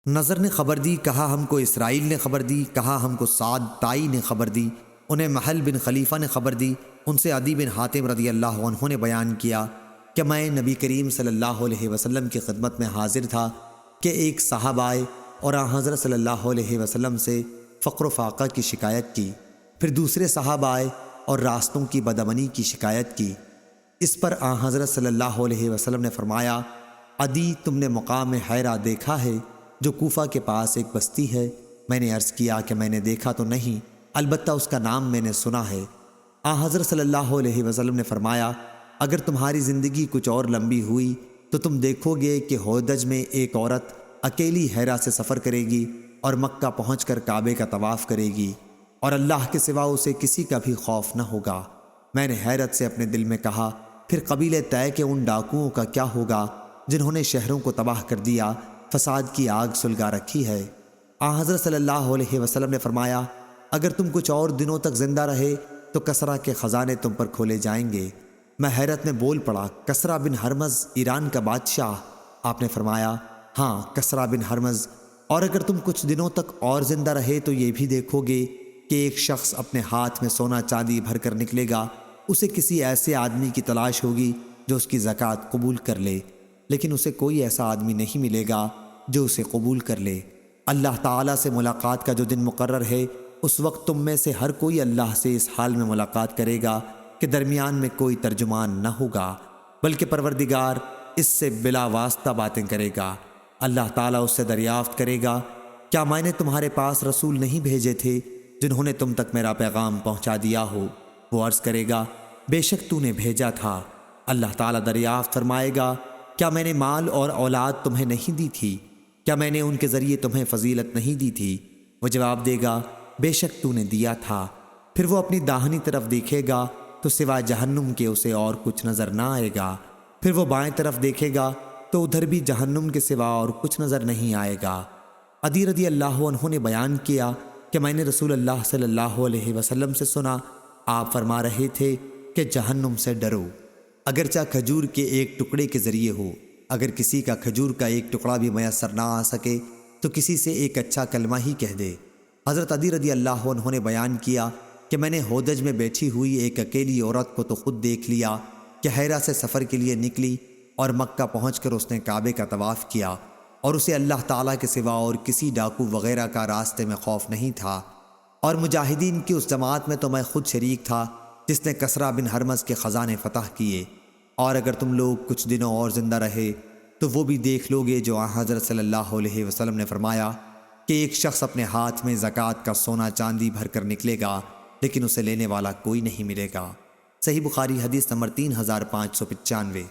نظر نے خبر دی، کہا ہم کو اسرائیل نے خبر دی، کہا ہم کو سعد تائی نے خبر دی، انہیں محل بن خلیفہ نے خبر دی، ان سے عدی بن حاتم رضی اللہ عنہ نے بیان کیا کہ میں نبی کریم صلی اللہ علیہ وسلم کی خدمت میں حاضر تھا کہ ایک صاحب آئے اور حضرت صلی اللہ علیہ وسلم سے فقر و فاقہ کی شکایت کی، پھر دوسرے صاحب آئے اور راستوں کی بدامنی کی شکایت کی۔ اس پر حضرت صلی اللہ علیہ وسلم نے فرمایا، عدی تم نے مقام حیرہ دیکھا ہے جو کوفہ کے پاس ایک بستی ہے؟ میں نے عرض کیا کہ میں نے دیکھا تو نہیں، البتہ اس کا نام میں نے سنا ہے۔ حضرت صلی اللہ علیہ وسلم نے فرمایا، اگر تمہاری زندگی کچھ اور لمبی ہوئی تو تم دیکھو گے کہ ہودج میں ایک عورت اکیلی حیرہ سے سفر کرے گی اور مکہ پہنچ کر کعبے کا طواف کرے گی، اور اللہ کے سوا اسے کسی کا بھی خوف نہ ہوگا۔ میں نے حیرت سے اپنے دل میں کہا، پھر قبیلے طے کے ان ڈاکوؤں کا کیا ہوگا جنہوں نے شہروں کو تباہ کر دیا، فساد کی آگ سلگا رکھی ہے؟ حضرت صلی اللہ علیہ وسلم نے فرمایا، اگر تم کچھ اور دنوں تک زندہ رہے تو کسرا کے خزانے تم پر کھولے جائیں گے۔ میں حیرت میں بول پڑا، کسرا بن ہرمز ایران کا بادشاہ؟ آپ نے فرمایا، ہاں کسرا بن ہرمز، اور اگر تم کچھ دنوں تک اور زندہ رہے تو یہ بھی دیکھو گے کہ ایک شخص اپنے ہاتھ میں سونا چاندی بھر کر نکلے گا، اسے کسی ایسے آدمی کی تلاش ہوگی جو اس کی زکوٰۃ قبول کر لے، لیکن اسے کوئی ایسا آدمی نہیں ملے گا جو اسے قبول کر لے۔ اللہ تعالیٰ سے ملاقات کا جو دن مقرر ہے، اس وقت تم میں سے ہر کوئی اللہ سے اس حال میں ملاقات کرے گا کہ درمیان میں کوئی ترجمان نہ ہوگا، بلکہ پروردگار اس سے بلا واسطہ باتیں کرے گا۔ اللہ تعالیٰ اس سے دریافت کرے گا، کیا میں نے تمہارے پاس رسول نہیں بھیجے تھے جنہوں نے تم تک میرا پیغام پہنچا دیا ہو؟ وہ عرض کرے گا، بے شک تو نے بھیجا تھا۔ اللہ تعالیٰ دریافت فرمائے گا، کیا میں نے مال اور اولاد تمہیں نہیں دی تھی؟ کیا میں نے ان کے ذریعے تمہیں فضیلت نہیں دی تھی؟ وہ جواب دے گا، بے شک تو نے دیا تھا۔ پھر وہ اپنی داہنی طرف دیکھے گا تو سوائے جہنم کے اسے اور کچھ نظر نہ آئے گا، پھر وہ بائیں طرف دیکھے گا تو ادھر بھی جہنم کے سوا اور کچھ نظر نہیں آئے گا۔ عدی رضی اللہ عنہ نے بیان کیا کہ میں نے رسول اللہ صلی اللہ علیہ وسلم سے سنا، آپ فرما رہے تھے کہ جہنم سے ڈرو، اگرچہ کھجور کے ایک ٹکڑے کے ذریعے ہو۔ اگر کسی کا کھجور کا ایک ٹکڑا بھی میسر نہ آ سکے تو کسی سے ایک اچھا کلمہ ہی کہہ دے۔ حضرت عدی رضی اللہ عنہ نے بیان کیا کہ میں نے ہودج میں بیٹھی ہوئی ایک اکیلی عورت کو تو خود دیکھ لیا کہ حیرہ سے سفر کے لیے نکلی اور مکہ پہنچ کر اس نے کعبے کا طواف کیا، اور اسے اللہ تعالیٰ کے سوا اور کسی ڈاکو وغیرہ کا راستے میں خوف نہیں تھا، اور مجاہدین کی اس جماعت میں تو میں خود شریک تھا جس نے کسرا بن ہرمز کے خزانے فتح کیے۔ اور اگر تم لوگ کچھ دنوں اور زندہ رہے تو وہ بھی دیکھ لو گے جو حضرت صلی اللہ علیہ وسلم نے فرمایا کہ ایک شخص اپنے ہاتھ میں زکوٰۃ کا سونا چاندی بھر کر نکلے گا لیکن اسے لینے والا کوئی نہیں ملے گا۔ صحیح بخاری حدیث نمبر 3595۔